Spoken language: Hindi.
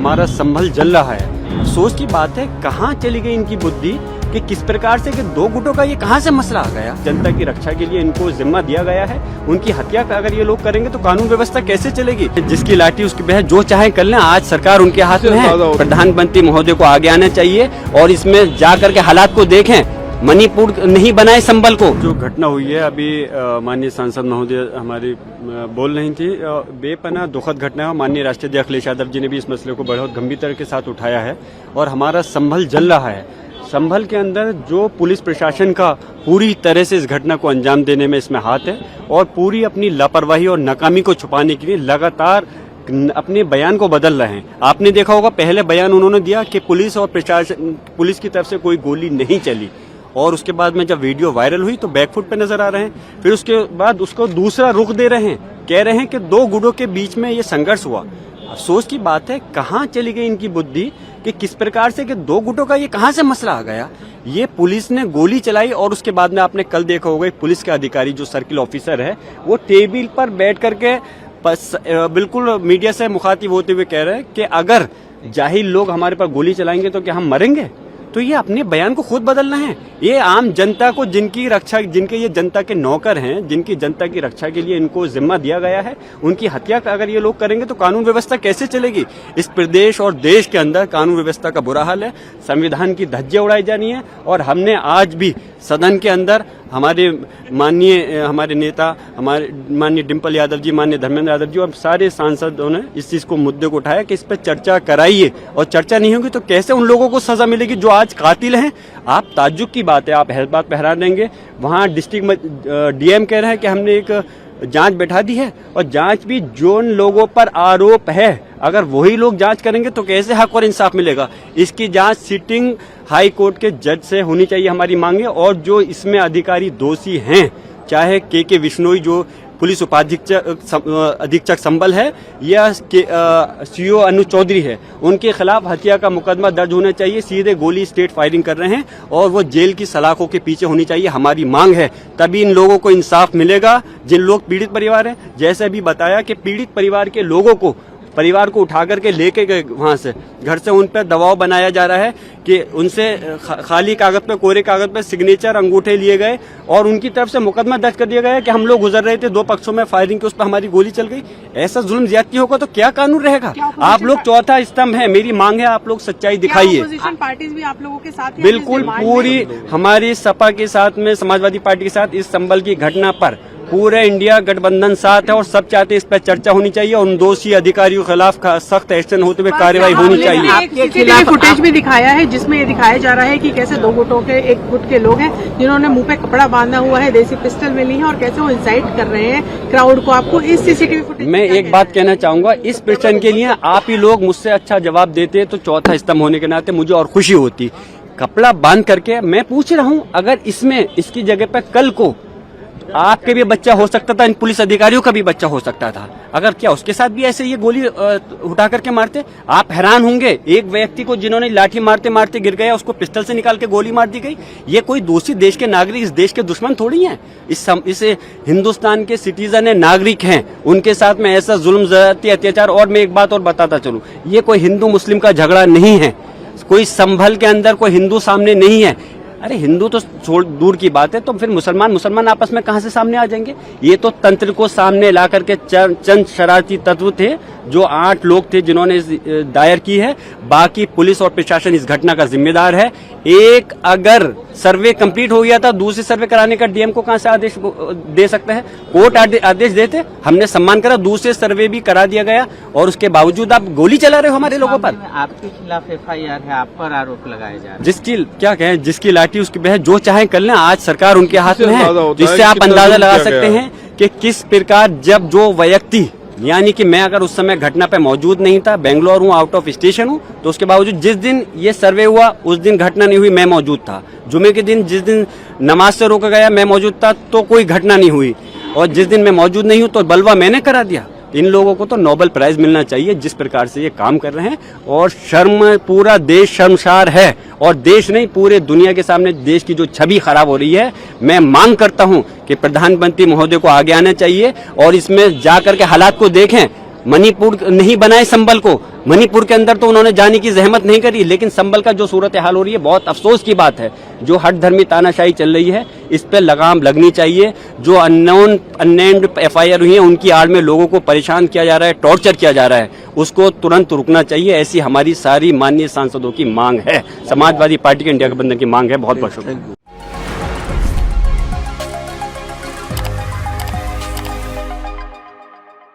हमारा संभल जल रहा है। अफसोस की बात है कहाँ चली गई इनकी बुद्धि कि किस प्रकार से कि दो गुटों का ये कहाँ से मसला आ गया। जनता की रक्षा के लिए इनको जिम्मा दिया गया है, उनकी हत्या अगर ये लोग करेंगे तो कानून व्यवस्था कैसे चलेगी। जिसकी लाठी उसकी बहस, जो चाहे कर लें, आज सरकार उनके हाथ में है। प्रधानमंत्री महोदय को आगे आना चाहिए और इसमें जा करके हालात को देखें, मणिपुर नहीं बनाए संबल को। जो घटना हुई है अभी माननीय सांसद महोदय हमारी बोल रही थी, बेपनाह दुखद घटना है। माननीय राष्ट्रीय अध्यक्ष अखिलेश यादव जी ने भी इस मसले को बहुत गंभीरता के साथ उठाया है और हमारा संभल जल रहा है। संभल के अंदर जो पुलिस प्रशासन का पूरी तरह से इस घटना को अंजाम देने में इसमें हाथ है और पूरी अपनी लापरवाही और नाकामी को छुपाने के लिए लगातार अपने बयान को बदल रहे हैं। आपने देखा होगा पहले बयान उन्होंने दिया कि पुलिस और प्रशासन, पुलिस की तरफ से कोई गोली नहीं चली, और उसके बाद में जब वीडियो वायरल हुई तो बैकफुट पे नजर आ रहे हैं। फिर उसके बाद उसको दूसरा रुख दे रहे हैं, कह रहे हैं कि दो गुटों के बीच में ये संघर्ष हुआ। अफसोस की बात है कहाँ चली गई इनकी बुद्धि कि किस प्रकार से कि दो गुटों का ये कहाँ से मसला आ गया। ये पुलिस ने गोली चलाई और उसके बाद में आपने कल देखा होगा पुलिस के अधिकारी जो सर्किल ऑफिसर है वो टेबल पर बैठ करके बिल्कुल मीडिया से मुखातिब होते हुए कह रहे हैं कि अगर जाहिल लोग हमारे पर गोली चलाएंगे तो क्या हम मरेंगे। तो ये अपने बयान को खुद बदलना है। ये आम जनता को जिनकी रक्षा, जिनके ये जनता के नौकर हैं, जिनकी जनता की रक्षा के लिए इनको जिम्मा दिया गया है, उनकी हत्या अगर ये लोग करेंगे तो कानून व्यवस्था कैसे चलेगी। इस प्रदेश और देश के अंदर कानून व्यवस्था का बुरा हाल है, संविधान की धज्जियां उड़ाई जानी है। और हमने आज भी सदन के अंदर हमारे नेता, हमारे माननीय डिम्पल यादव जी, माननीय धर्मेंद्र यादव जी और सारे सांसदों ने इस चीज को मुद्दे को उठाया कि इस पर चर्चा कराइए, और चर्चा नहीं होगी तो कैसे उन लोगों को सजा मिलेगी जो आज कातिल हैं। आप ताज्जुब की बात है, आप इस बात पर हैरान रहेंगे, वहां डिस्ट्रिक्ट डीएम कह रहे हैं कि हमने एक जांच बैठा दी है, और जांच भी जो लोगों पर आरोप है अगर वही लोग जांच करेंगे तो कैसे हक और इंसाफ मिलेगा। इसकी जांच सिटिंग हाई कोर्ट के जज से होनी चाहिए, हमारी मांग है। और जो इसमें अधिकारी दोषी हैं, चाहे के विश्नोई जो पुलिस अधीक्षक संबल है या सीओ अनु चौधरी है, उनके खिलाफ हत्या का मुकदमा दर्ज होना चाहिए। सीधे गोली स्टेट फायरिंग कर रहे हैं और वो जेल की सलाखों के पीछे होनी चाहिए, हमारी मांग है। तभी इन लोगों को इंसाफ मिलेगा जिन लोग पीड़ित परिवार हैं। जैसे अभी बताया कि पीड़ित परिवार के लोगों को, परिवार को उठा करके लेके गए वहां से, घर से उन पर दबाव बनाया जा रहा है कि उनसे खाली कागज पे, कोरे कागज पे सिग्नेचर, अंगूठे लिए गए और उनकी तरफ से मुकदमा दर्ज कर दिया गया कि हम लोग गुजर रहे थे, दो पक्षों में फायरिंग की, उस पर हमारी गोली चल गई। ऐसा जुल्म ज्यादती होगा तो क्या कानून रहेगा। आप लोग चौथा स्तंभ है, मेरी मांग है आप लोग सच्चाई दिखाइए। पार्टीज भी आप लोगों के साथ बिल्कुल, पूरी हमारी सपा के साथ में, समाजवादी पार्टी के साथ इस संभल की घटना पर पूरे इंडिया गठबंधन साथ है और सब चाहते इस पर चर्चा होनी चाहिए। उन दोषी अधिकारियों के खिलाफ सख्त एक्शन होते हुए कार्रवाई होनी चाहिए। आपके फुटेज भी दिखाया है जिसमें ये दिखाया जा रहा है कि कैसे दो गुटों के, एक गुट के लोग हैं जिन्होंने मुंह पे कपड़ा बांधा हुआ है, देसी पिस्टल मिली है और कैसे वो इंसाइट कर रहे हैं क्राउड को। आपको इस सीसीटीवी फुटेज मैं एक बात कहना चाहूंगा, इस प्रश्न के लिए आप ही लोग मुझसे अच्छा जवाब देते तो चौथा स्तंभ होने के नाते मुझे और खुशी होती। कपड़ा बांध करके मैं पूछ रहा हूँ, अगर इसमें इसकी जगह पे कल को आपके भी बच्चा हो सकता था, इन पुलिस अधिकारियों का भी बच्चा हो सकता था, अगर क्या उसके साथ भी ऐसे ये गोली उठा करके मारते। आप हैरान होंगे, एक व्यक्ति को जिन्होंने लाठी मारते मारते गिर गया, उसको पिस्टल से निकाल के गोली मार दी गई। ये कोई दूसरी देश के नागरिक इस देश के दुश्मन थोड़ी हैं। इस हिंदुस्तान के सिटीजन है, नागरिक हैं, उनके साथ में ऐसा जुल्म, ज्यादती, अत्याचार। और मैं एक बात और बताता चलूं, ये कोई हिंदू मुस्लिम का झगड़ा नहीं है, कोई संभल के अंदर कोई हिंदू सामने नहीं है। अरे हिंदू तो छोड़ दूर की बात है, तो फिर मुसलमान आपस में कहां से सामने आ जाएंगे। ये तो तंत्र को सामने ला करके चंद शरारती तत्व थे, जो 8 लोग थे जिन्होंने दायर की है। बाकी पुलिस और प्रशासन इस घटना का जिम्मेदार है। एक अगर सर्वे कंप्लीट हो गया था, दूसरे सर्वे कराने का डीएम को कहां से आदेश दे सकते हैं। कोर्ट आदेश देते, हमने सम्मान करा, दूसरे सर्वे भी करा दिया गया और उसके बावजूद आप गोली चला रहे हो हमारे लोगों पर। आपके खिलाफ FIR है, आप पर आरोप लगाए जा रहे हैं। जिसकी क्या कहें, जिसकी लाठी उसकी बहस, जो चाहे कर लें, आज सरकार उनके हाथ में है। जिससे आप अंदाजा लगा सकते हैं कि किस प्रकार जब जो व्यक्ति, यानी कि मैं अगर उस समय घटना पे मौजूद नहीं था, बेंगलोर हूँ, आउट ऑफ स्टेशन हूँ, तो उसके बावजूद जिस दिन ये सर्वे हुआ उस दिन घटना नहीं हुई, मैं मौजूद था। जुमे के दिन जिस दिन नमाज से रोका गया मैं मौजूद था, तो कोई घटना नहीं हुई। और जिस दिन मैं मौजूद नहीं हूँ तो बलवा मैंने करा दिया। इन लोगों को तो नोबेल प्राइज मिलना चाहिए जिस प्रकार से ये काम कर रहे हैं। और शर्म, पूरा देश शर्मसार है, और देश नहीं पूरे दुनिया के सामने देश की जो छवि खराब हो रही है। मैं मांग करता हूं कि प्रधानमंत्री महोदय को आगे आना चाहिए और इसमें जाकर के हालात को देखें। मणिपुर नहीं बनाए संबल को, मणिपुर के अंदर तो उन्होंने जाने की जहमत नहीं करी, लेकिन संभल का जो सूरत हाल हो रही है बहुत अफसोस की बात है। जो हट धर्मी तानाशाही चल रही है इस पे लगाम लगनी चाहिए। जो अननेम्ड FIR हुई है उनकी आड़ में लोगों को परेशान किया जा रहा है, टॉर्चर किया जा रहा है, उसको तुरंत रुकना चाहिए। ऐसी हमारी सारी माननीय सांसदों की मांग है, समाजवादी पार्टी के इंडिया गठबंधन की मांग है। बहुत बहुत शुक्रिया।